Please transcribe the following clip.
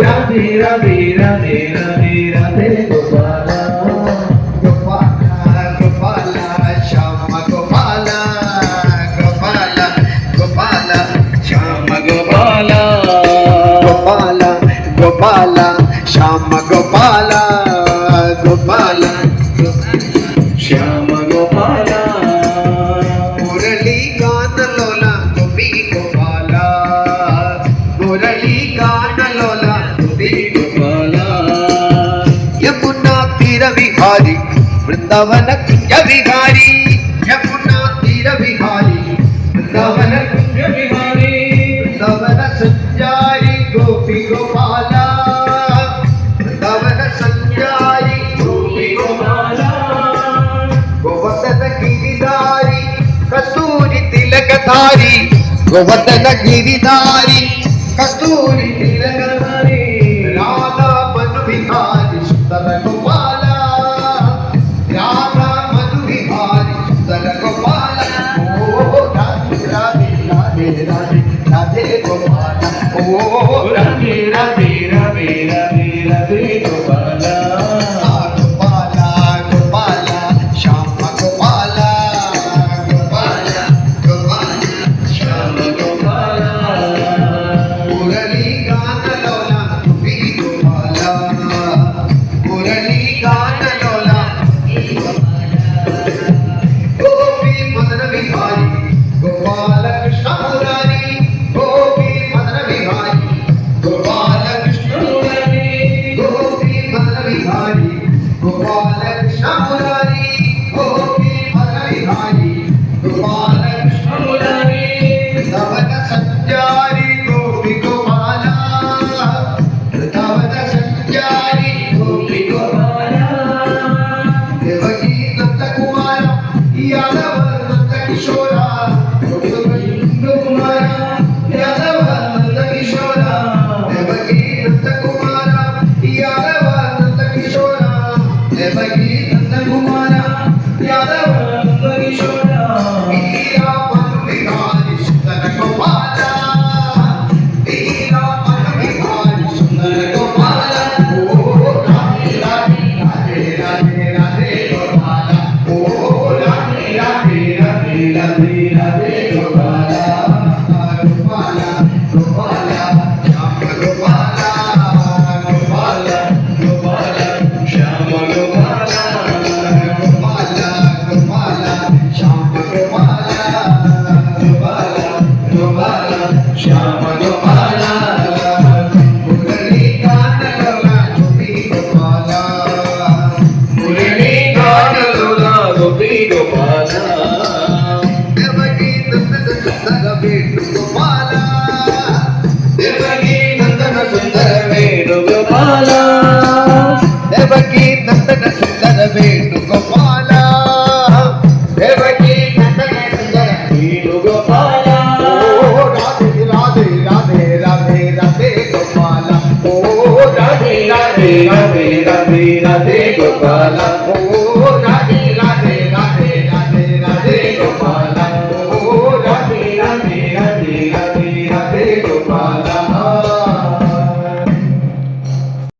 राधे राधे राधे राधे गोपाला गोपाला गोपाला श्याम गोपाला गोपाला गोपाला श्याम गोपाला गोपाला गोपाला श्याम गोपाला गोपाला श्याम गोपाला मुरली गान लोला गोपी गोपाला मुरली गान लोला यमुना तीर विहारी वृंदावन कुंज विहारी यमुना तीर विहारी वृंदावन कुंज विहारी वृंदावन संचारी गोपी गोपाला वृंदावन संचारी गोपी गोपाला गोवर्धन गिरिधारी कस्तूरी तिलकधारी गोवर्धन गिरिधारी कस्तूरी तिलकधारी राधा मनु विहारी सुंदर गोपाला राधा मनु विहारी सुंदर गोपाला ओ राधे राधे राधे राधे राधे गोपाला ओ राधे राधे राधे राधे राधे गोपाला गोपाला गोपाला श्याम गोपाला गोपाला गोपाला श्याम गोपाला मुरली गान लोला गोपी गोपाला मुरली गान लोला गोपी मदन विहारी गोपाल कृष्ण मुरारी गोपी मदन विहारी गोपाल कृष्ण मुरारी गोपी मदन विहारी गोपाल कृष्ण मुरारी गोपी मदन विहारी गोपाल कृष्ण मुरारी वृंदावन संचारी गोपी गोपाला वृंदावन संचारी गोपी गोपाला देवकी नंद कुमार यादव नंद किशोरा देवकी नंद कुमार यादव नंद किशोरा देवकी नंद कुमार यादव नंद किशोरा देवकी नंद कुमार यादव नंद किशोरा हीरा मन विहारी सुंदर गोपाला हीरा मन विहारी सुंदर गोपाला ओ राधे राधे राधे राधे राधे गोपाला ओ राधे राधे राधे राधे राधे गोपाला गोपाला गोपाला श्याम गोपाला गोपाला गोपाला श्याम गोपाला गोपाला गोपाला श्याम गोपाला गोपाला गोपाला श्याम गोपाला मुरली गान लोला गोपी गोपाला मुरली गान लोला गोपी गोपाला देवकी नंदन सुंदर वेणु गोपाला देवकी नंदन सुंदर वेणु गोपाला देवकी नंदन सुंदर वेणु गोपाला देवकी नंदन सुंदर वेणु गोपाला ओ राधे राधे राधे राधे राधे गोपाला ओ राधे राधे राधे राधे राधे गोपाला ओ